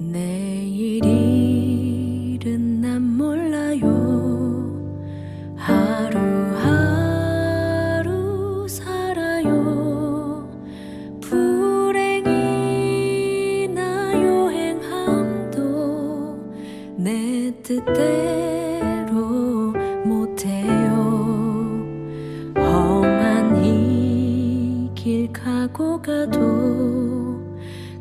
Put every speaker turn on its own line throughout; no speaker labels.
내일일은 난 몰라요. 하루하루 살아요. 불행이나 요행함도 내 뜻대로 못해요. 험한 이 길 가고 가도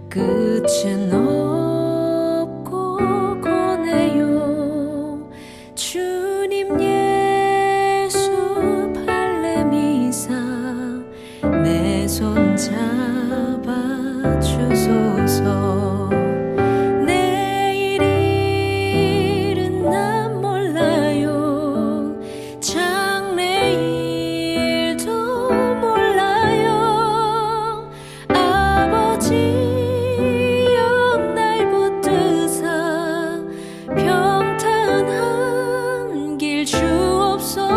끝은 없고 거네요. 주님 예수 발레미사 내 손 잡아 주소서. 내일일은 난 몰라요. 장래일도 몰라요. 아버지 평탄한 길 주옵소서.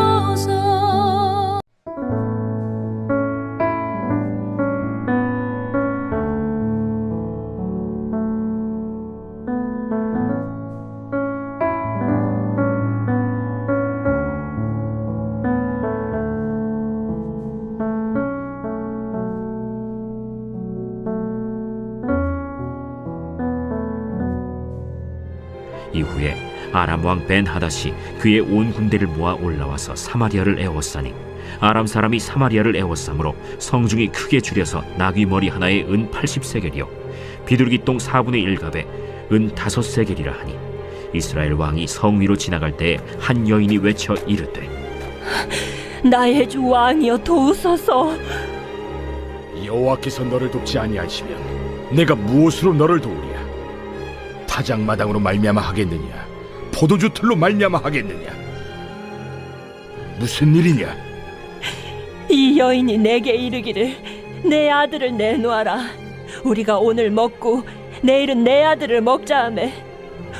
이후에 아람 왕 벤하닷이 그의 온 군대를 모아 올라와서 사마리아를 에워싸니 아람 사람이 사마리아를 에워싸므로 성중이 크게 줄여서 나귀 머리 하나에 은 80세겔이요 비둘기 똥 4분의 1갑에 은 5세겔이라 하니 이스라엘 왕이 성 위로 지나갈 때에 한 여인이 외쳐 이르되
나의 주 왕이여 도우소서.
여호와께서 너를 돕지 아니하시면 내가 무엇으로 너를 도우랴? 타작마당으로 말미암아 하겠느냐? 포도주 틀로 말미암아 하겠느냐? 무슨 일이냐?
이 여인이 내게 이르기를 내 아들을 내놓아라. 우리가 오늘 먹고 내일은 내 아들을 먹자 하매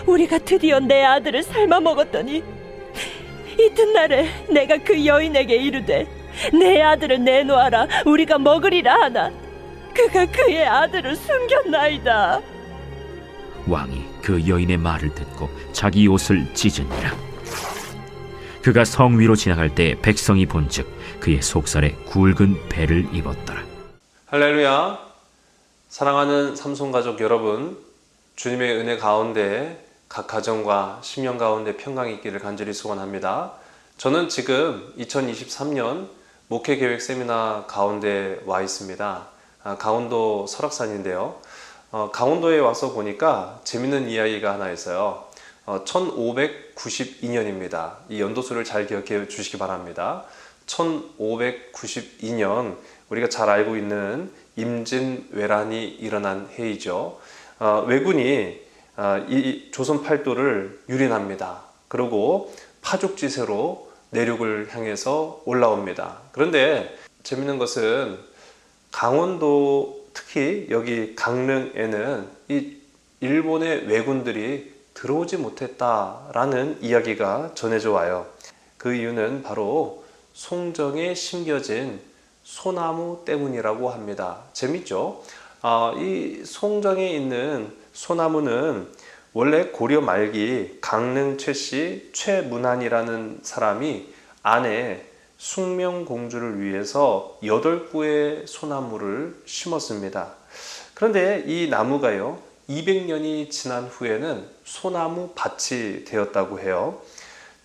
우리가 드디어 내 아들을 삶아 먹었더니 이튿날에 내가 그 여인에게 이르되 내 아들을 내놓아라 우리가 먹으리라 하나 그가 그의 아들을 숨겼나이다.
왕이 그 여인의 말을 듣고 자기 옷을 찢으니라. 그가 성 위로 지나갈 때 백성이 본즉 그의 속살에 굵은 배를 입었더라.
할렐루야. 사랑하는 삼손가족 여러분, 주님의 은혜 가운데 각 가정과 심령 가운데 평강이 있기를 간절히 소원합니다. 저는 지금 2023년 목회계획 세미나 가운데 와 있습니다. 강원도 설악산인데요. 강원도에 와서 보니까 재밌는 이야기가 하나 있어요. 1592년입니다. 이 연도수를 잘 기억해 주시기 바랍니다. 1592년 우리가 잘 알고 있는 임진왜란이 일어난 해이죠. 왜군이 이 조선 팔도를 유린합니다. 그리고 파죽지세로 내륙을 향해서 올라옵니다. 그런데 재밌는 것은 강원도 특히 여기 강릉에는 이 일본의 왜군들이 들어오지 못했다라는 이야기가 전해져 와요. 그 이유는 바로 송정에 심겨진 소나무 때문이라고 합니다. 재밌죠? 이 송정에 있는 소나무는 원래 고려 말기 강릉 최씨 최문안이라는 사람이 아내 숙명공주를 위해서 8구의 소나무를 심었습니다. 그런데 이 나무가요 200년이 지난 후에는 소나무 밭이 되었다고 해요.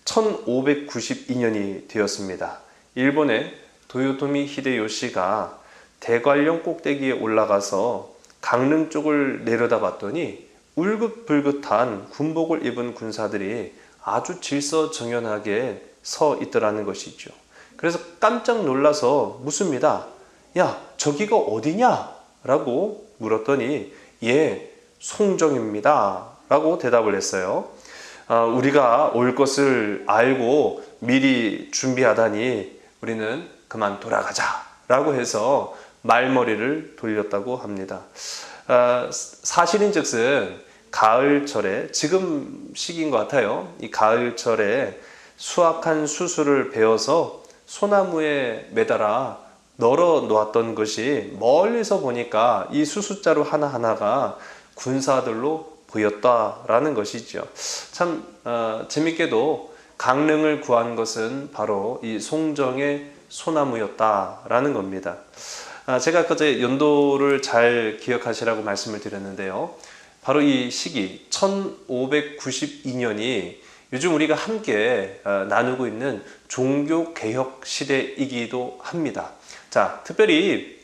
1592년이 되었습니다. 일본의 도요토미 히데요시가 대관령 꼭대기에 올라가서 강릉 쪽을 내려다봤더니 울긋불긋한 군복을 입은 군사들이 아주 질서정연하게 서 있더라는 것이죠. 그래서 깜짝 놀라서 묻습니다. 야, 저기가 어디냐? 라고 물었더니 예, 송정입니다. 라고 대답을 했어요. 우리가 올 것을 알고 미리 준비하다니 우리는 그만 돌아가자 라고 해서 말머리를 돌렸다고 합니다. 사실인즉슨 가을철에 지금 시기인 것 같아요. 이 가을철에 수확한 수수를 베어서 소나무에 매달아 널어 놓았던 것이 멀리서 보니까 이 수숫자루 하나하나가 군사들로 보였다라는 것이죠. 참 재밌게도 강릉을 구한 것은 바로 이 송정의 소나무였다라는 겁니다. 제가 그제 연도를 잘 기억하시라고 말씀을 드렸는데요. 바로 이 시기 1592년이 요즘 우리가 함께 나누고 있는 종교개혁 시대이기도 합니다. 자, 특별히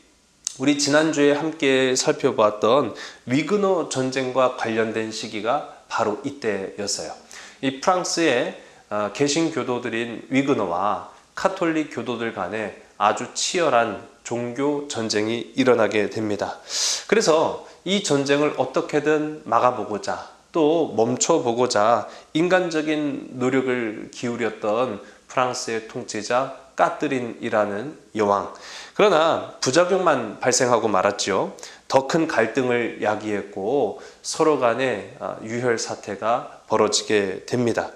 우리 지난주에 함께 살펴보았던 위그노 전쟁과 관련된 시기가 바로 이때였어요. 이 프랑스의 개신교도들인 위그노와 카톨릭 교도들 간에 아주 치열한 종교 전쟁이 일어나게 됩니다. 그래서 이 전쟁을 어떻게든 막아보고자 또 멈춰보고자 인간적인 노력을 기울였던 프랑스의 통치자 까뜨린이라는 여왕. 그러나 부작용만 발생하고 말았죠. 더 큰 갈등을 야기했고 서로 간에 유혈 사태가 벌어지게 됩니다.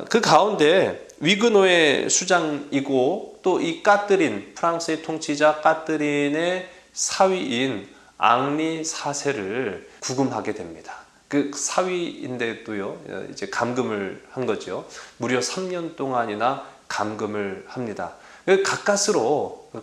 그 가운데 위그노의 수장이고 또 이 까뜨린, 프랑스의 통치자 까뜨린의 사위인 앙리 4세를 구금하게 됩니다. 그 사위인데도요, 이제 감금을 한 거죠. 무려 3년 동안이나 감금을 합니다.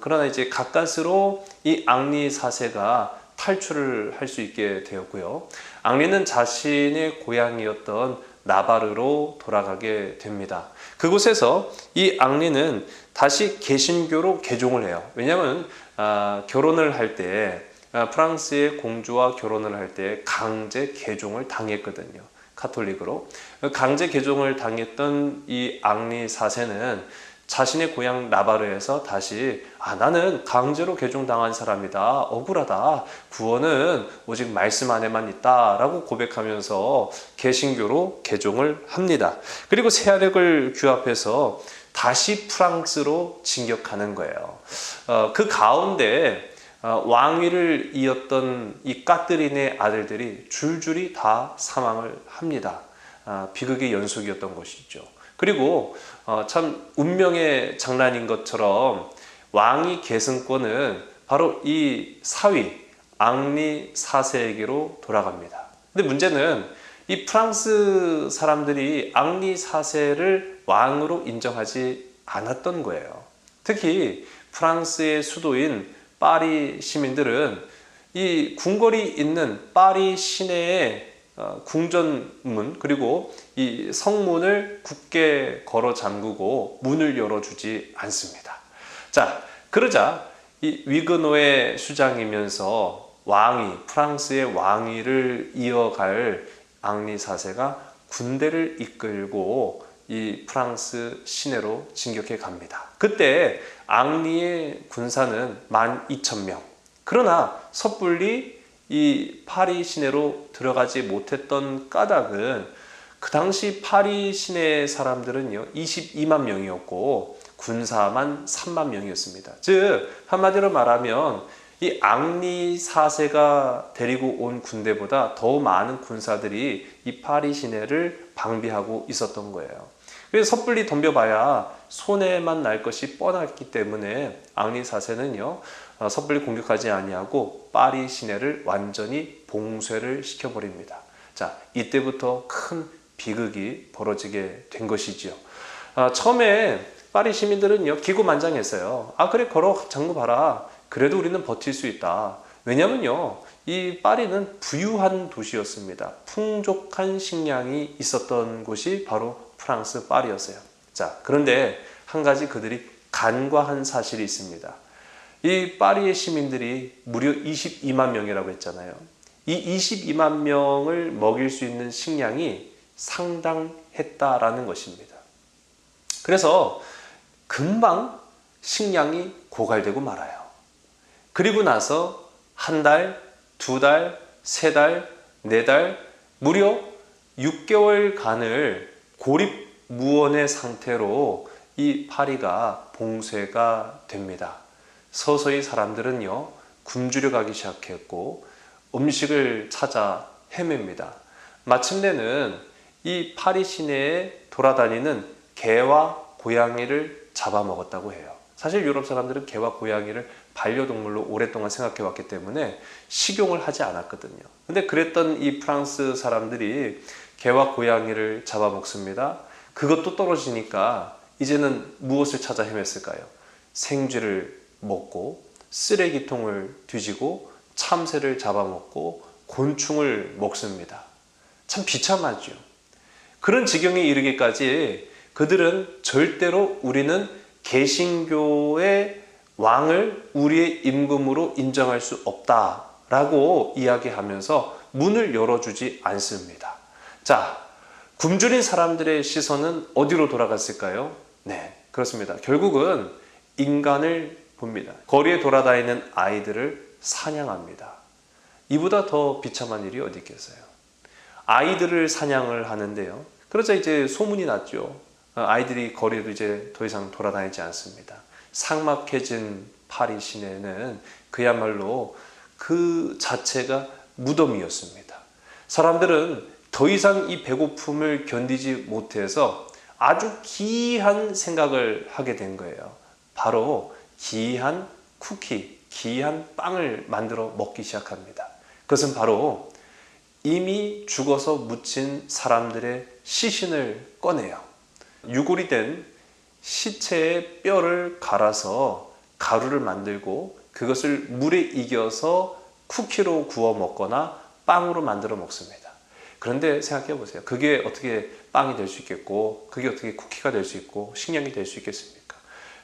그러나 이제 가까스로 이 앙리 4세가 탈출을 할 수 있게 되었고요. 앙리는 자신의 고향이었던 나바르로 돌아가게 됩니다. 그곳에서 이 앙리는 다시 개신교로 개종을 해요. 왜냐하면 결혼을 할 때 프랑스의 공주와 결혼을 할 때 강제 개종을 당했거든요. 카톨릭으로. 강제 개종을 당했던 이 앙리 4세는 자신의 고향 나바르에서 다시 나는 강제로 개종당한 사람이다. 억울하다. 구원은 오직 말씀 안에만 있다. 라고 고백하면서 개신교로 개종을 합니다. 그리고 세아력을 규합해서 다시 프랑스로 진격하는 거예요. 그 가운데 왕위를 이었던 이 까뜨린의 아들들이 줄줄이 다 사망을 합니다. 비극의 연속이었던 것이죠. 그리고 참 운명의 장난인 것처럼 왕위 계승권은 바로 이 사위 앙리 4세에게로 돌아갑니다. 근데 문제는 이 프랑스 사람들이 앙리 4세를 왕으로 인정하지 않았던 거예요. 특히 프랑스의 수도인 파리 시민들은 이 궁궐이 있는 파리 시내의 궁전문 그리고 이 성문을 굳게 걸어 잠그고 문을 열어주지 않습니다. 자, 그러자 이 위그노의 수장이면서 프랑스의 왕위를 이어갈 앙리 4세가 군대를 이끌고 이 프랑스 시내로 진격해 갑니다. 그때 앙리의 군사는 12,000명. 그러나 섣불리 이 파리 시내로 들어가지 못했던 까닭은 그 당시 파리 시내 사람들은요 22만 명이었고 군사만 3만 명이었습니다. 즉 한마디로 말하면 이 앙리 4세가 데리고 온 군대보다 더 많은 군사들이 이 파리 시내를 방비하고 있었던 거예요. 그래서 섣불리 덤벼봐야 손해만 날 것이 뻔했기 때문에 앙리 4세는요 섣불리 공격하지 아니하고 파리 시내를 완전히 봉쇄를 시켜버립니다. 자, 이때부터 큰 비극이 벌어지게 된 것이지요. 처음에 파리 시민들은요 기고만장했어요. 그래 걸어 잠궈봐라. 그래도 우리는 버틸 수 있다. 왜냐면요 이 파리는 부유한 도시였습니다. 풍족한 식량이 있었던 곳이 바로 프랑스 파리였어요. 자, 그런데 한 가지 그들이 간과한 사실이 있습니다. 이 파리의 시민들이 무려 22만 명이라고 했잖아요. 이 22만 명을 먹일 수 있는 식량이 상당했다라는 것입니다. 그래서 금방 식량이 고갈되고 말아요. 그리고 나서 한 달, 두 달, 세 달, 네 달, 무려 6개월간을 고립무원의 상태로 이 파리가 봉쇄가 됩니다. 서서히 사람들은요 굶주려 가기 시작했고 음식을 찾아 헤맵니다. 마침내는 이 파리 시내에 돌아다니는 개와 고양이를 잡아먹었다고 해요. 사실 유럽 사람들은 개와 고양이를 반려동물로 오랫동안 생각해 왔기 때문에 식용을 하지 않았거든요. 근데 그랬던 이 프랑스 사람들이 개와 고양이를 잡아먹습니다. 그것도 떨어지니까 이제는 무엇을 찾아 헤맸을까요? 생쥐를 먹고 쓰레기통을 뒤지고 참새를 잡아먹고 곤충을 먹습니다. 참 비참하죠. 그런 지경에 이르기까지 그들은 절대로 우리는 개신교의 왕을 우리의 임금으로 인정할 수 없다라고 이야기하면서 문을 열어주지 않습니다. 자, 굶주린 사람들의 시선은 어디로 돌아갔을까요? 네, 그렇습니다. 결국은 인간을 봅니다. 거리에 돌아다니는 아이들을 사냥합니다. 이보다 더 비참한 일이 어디 있겠어요? 아이들을 사냥을 하는데요. 그러자 이제 소문이 났죠. 아이들이 거리에도 이제 더 이상 돌아다니지 않습니다. 삭막해진 파리 시내는 그야말로 그 자체가 무덤이었습니다. 사람들은 더 이상 이 배고픔을 견디지 못해서 아주 기이한 생각을 하게 된 거예요. 바로 기이한 쿠키, 기이한 빵을 만들어 먹기 시작합니다. 그것은 바로 이미 죽어서 묻힌 사람들의 시신을 꺼내요. 유골이 된 시체의 뼈를 갈아서 가루를 만들고 그것을 물에 익혀서 쿠키로 구워 먹거나 빵으로 만들어 먹습니다. 그런데 생각해 보세요. 그게 어떻게 빵이 될 수 있겠고 그게 어떻게 쿠키가 될 수 있고 식량이 될 수 있겠습니까?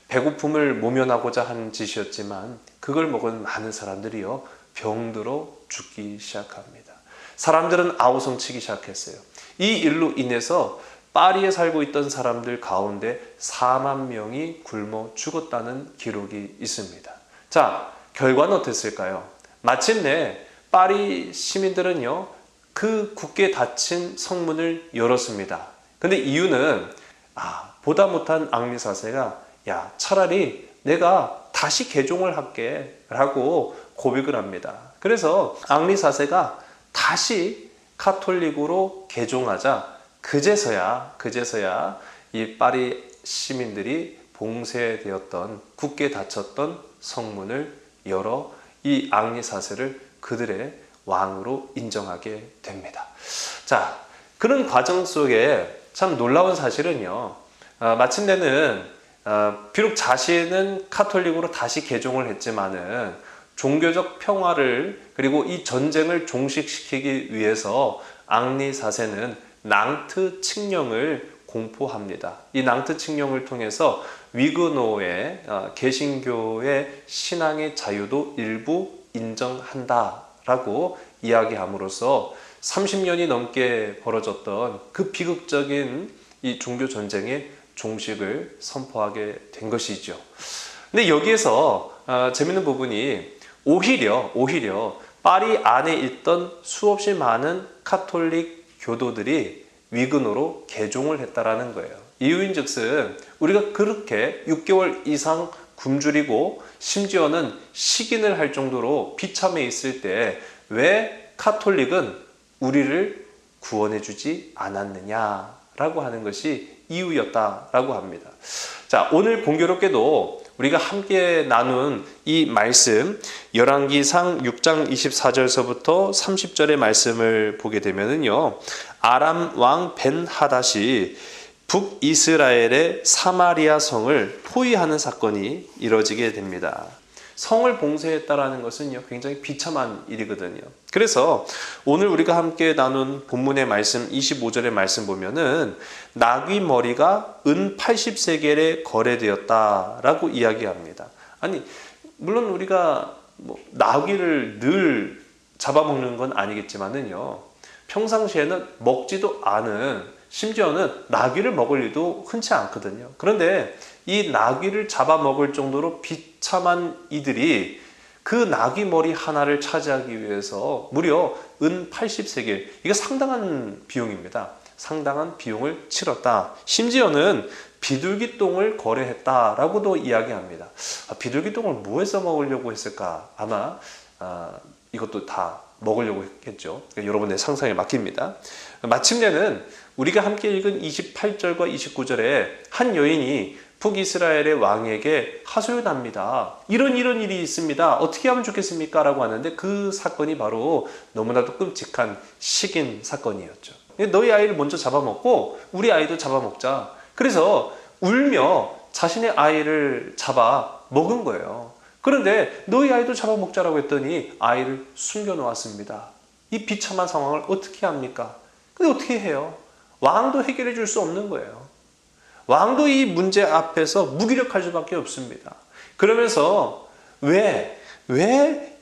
배고픔을 모면하고자 한 짓이었지만 그걸 먹은 많은 사람들이요 병들어 죽기 시작합니다. 사람들은 아우성치기 시작했어요. 이 일로 인해서 파리에 살고 있던 사람들 가운데 4만 명이 굶어 죽었다는 기록이 있습니다. 자, 결과는 어땠을까요? 마침내 파리 시민들은요, 그 굳게 닫힌 성문을 열었습니다. 근데 이유는, 보다 못한 앙리 4세가, 야, 차라리 내가 다시 개종을 할게 라고 고백을 합니다. 그래서 앙리 4세가 다시 카톨릭으로 개종하자 그제서야 이 파리 시민들이 봉쇄되었던 굳게 닫혔던 성문을 열어 이 앙리 4세를 그들의 왕으로 인정하게 됩니다. 자, 그런 과정 속에 참 놀라운 사실은요, 마침내는 비록 자신은 카톨릭으로 다시 개종을 했지만은 종교적 평화를 그리고 이 전쟁을 종식시키기 위해서 앙리 4세는 낭트 칙령을 공포합니다. 이 낭트 칙령을 통해서 위그노의 개신교의 신앙의 자유도 일부 인정한다라고 이야기함으로써 30년이 넘게 벌어졌던 그 비극적인 이 종교 전쟁의 종식을 선포하게 된 것이죠. 근데 여기에서 재밌는 부분이 오히려 파리 안에 있던 수없이 많은 카톨릭 교도들이 위그노로 개종을 했다라는 거예요. 이유인즉슨 우리가 그렇게 6개월 이상 굶주리고 심지어는 식인을 할 정도로 비참해 있을 때 왜 카톨릭은 우리를 구원해 주지 않았느냐라고 하는 것이 이유였다라고 합니다. 자, 오늘 공교롭게도 우리가 함께 나눈 이 말씀 열왕기상 6장 24절서부터 30절의 말씀을 보게 되면은요, 아람 왕 벤하닷이 북이스라엘의 사마리아 성을 포위하는 사건이 이뤄지게 됩니다. 성을 봉쇄했다라는 것은요, 굉장히 비참한 일이거든요. 그래서 오늘 우리가 함께 나눈 본문의 말씀 25절의 말씀 보면은 나귀 머리가 은 80세겔에 거래되었다라고 이야기합니다. 아니, 물론 우리가 나귀를 늘 잡아먹는 건 아니겠지만은요, 평상시에는 먹지도 않은, 심지어는 나귀를 먹을 일도 흔치 않거든요. 그런데 이 나귀를 잡아먹을 정도로 비참한 이들이 그 나귀 머리 하나를 차지하기 위해서 무려 은 80세겔, 이거 상당한 비용입니다. 상당한 비용을 치렀다. 심지어는 비둘기똥을 거래했다라고도 이야기합니다. 비둘기똥을 뭐해서 먹으려고 했을까? 아마 이것도 다 먹으려고 했겠죠. 여러분의 상상에 맡깁니다. 마침내는 우리가 함께 읽은 28절과 29절에 한 여인이 북이스라엘의 왕에게 하소연합니다. 이런 일이 있습니다. 어떻게 하면 좋겠습니까? 라고 하는데 그 사건이 바로 너무나도 끔찍한 식인 사건이었죠. 너희 아이를 먼저 잡아먹고 우리 아이도 잡아먹자. 그래서 울며 자신의 아이를 잡아 먹은 거예요. 그런데 너희 아이도 잡아먹자라고 했더니 아이를 숨겨놓았습니다. 이 비참한 상황을 어떻게 합니까? 근데 어떻게 해요? 왕도 해결해 줄 수 없는 거예요. 왕도 이 문제 앞에서 무기력할 수밖에 없습니다. 그러면서 왜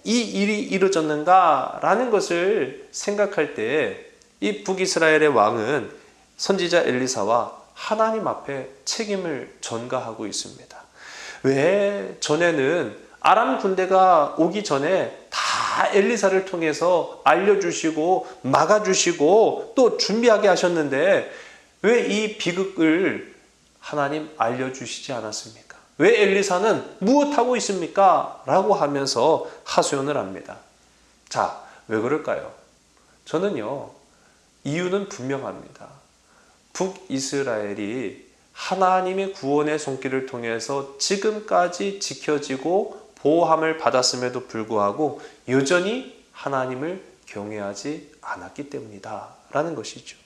이 일이 이루어졌는가라는 것을 생각할 때 이 북이스라엘의 왕은 선지자 엘리사와 하나님 앞에 책임을 전가하고 있습니다. 왜 전에는 아람 군대가 오기 전에 다 엘리사를 통해서 알려주시고 막아주시고 또 준비하게 하셨는데 왜 이 비극을 하나님 알려주시지 않았습니까? 왜 엘리사는 무엇하고 있습니까? 라고 하면서 하소연을 합니다. 자, 왜 그럴까요? 저는요, 이유는 분명합니다. 북이스라엘이 하나님의 구원의 손길을 통해서 지금까지 지켜지고 보호함을 받았음에도 불구하고 여전히 하나님을 경외하지 않았기 때문이다 라는 것이죠.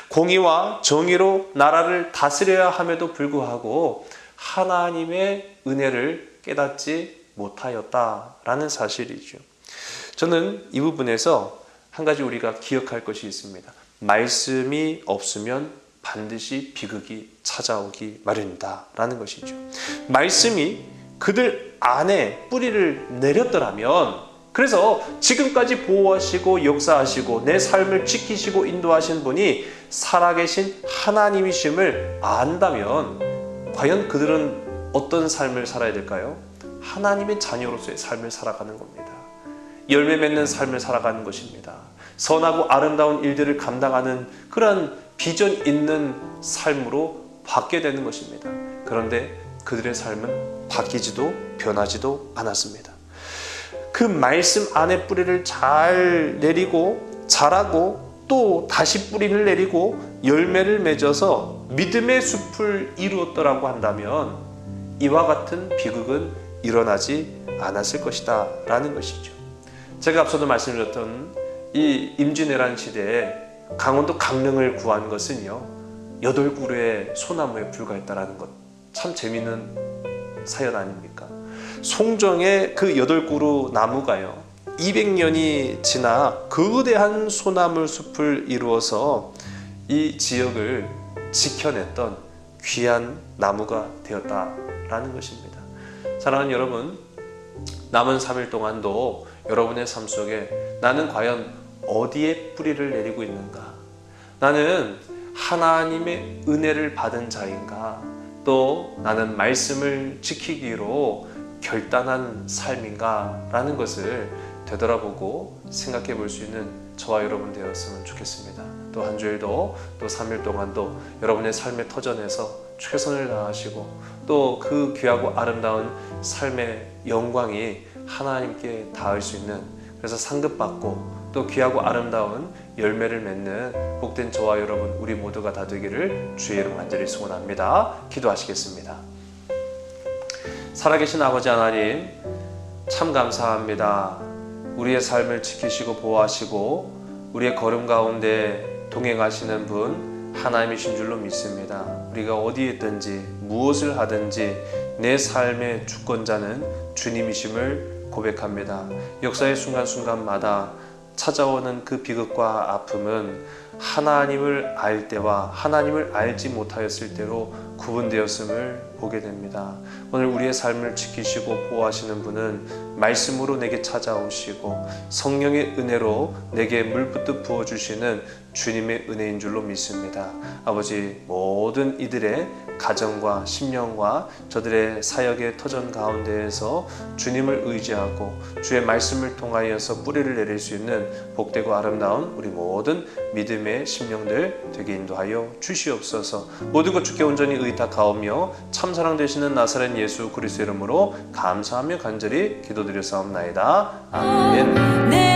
공의와 정의로 나라를 다스려야 함에도 불구하고 하나님의 은혜를 깨닫지 못하였다라는 사실이죠. 저는 이 부분에서 한 가지 우리가 기억할 것이 있습니다. 말씀이 없으면 반드시 비극이 찾아오기 마련이다 라는 것이죠. 말씀이 그들 안에 뿌리를 내렸더라면, 그래서 지금까지 보호하시고 역사하시고 내 삶을 지키시고 인도하신 분이 살아계신 하나님이심을 안다면 과연 그들은 어떤 삶을 살아야 될까요? 하나님의 자녀로서의 삶을 살아가는 겁니다. 열매 맺는 삶을 살아가는 것입니다. 선하고 아름다운 일들을 감당하는 그런 비전 있는 삶으로 받게 되는 것입니다. 그런데 그들의 삶은 바뀌지도 변하지도 않았습니다. 그 말씀 안에 뿌리를 잘 내리고 자라고 또 다시 뿌리를 내리고 열매를 맺어서 믿음의 숲을 이루었더라고 한다면 이와 같은 비극은 일어나지 않았을 것이다 라는 것이죠. 제가 앞서도 말씀드렸던 이 임진왜란 시대에 강원도 강릉을 구한 것은요, 8그루의 소나무에 불과했다라는 것, 참 재미있는 사연 아닙니까? 송정의 그 8그루 나무가요, 200년이 지나 거대한 소나무 숲을 이루어서 이 지역을 지켜냈던 귀한 나무가 되었다라는 것입니다. 사랑하는 여러분, 남은 3일 동안도 여러분의 삶 속에 나는 과연 어디에 뿌리를 내리고 있는가? 나는 하나님의 은혜를 받은 자인가? 또 나는 말씀을 지키기로 결단한 삶인가? 라는 것을 되돌아보고 생각해 볼 수 있는 저와 여러분 되었으면 좋겠습니다. 또 한 주일도 또 3일 동안도 여러분의 삶의 터전에서 최선을 다하시고 또 그 귀하고 아름다운 삶의 영광이 하나님께 닿을 수 있는, 그래서 상급받고 또 귀하고 아름다운 열매를 맺는 복된 저와 여러분 우리 모두가 다 되기를 주의 이름 간절히 소원합니다. 기도하시겠습니다. 살아계신 아버지 하나님, 참 감사합니다. 우리의 삶을 지키시고 보호하시고 우리의 걸음 가운데 동행하시는 분 하나님이신 줄로 믿습니다. 우리가 어디에 있든지 무엇을 하든지 내 삶의 주권자는 주님이심을 고백합니다. 역사의 순간순간마다 찾아오는 그 비극과 아픔은 하나님을 알 때와 하나님을 알지 못하였을 때로 구분되었음을 보게 됩니다. 오늘 우리의 삶을 지키시고 보호하시는 분은 말씀으로 내게 찾아오시고 성령의 은혜로 내게 물붓듯 부어주시는 주님의 은혜인 줄로 믿습니다. 아버지, 모든 이들의 가정과 심령과 저들의 사역의 터전 가운데에서 주님을 의지하고 주의 말씀을 통하여서 뿌리를 내릴 수 있는 복되고 아름다운 우리 모든 믿음의 심령들 되게 인도하여 주시옵소서. 모든 것 주께 온전히 의탁하오며 참사랑 되시는 나사렛 예수 그리스도 이름으로 감사하며 간절히 기도드렸사옵나이다. 아멘.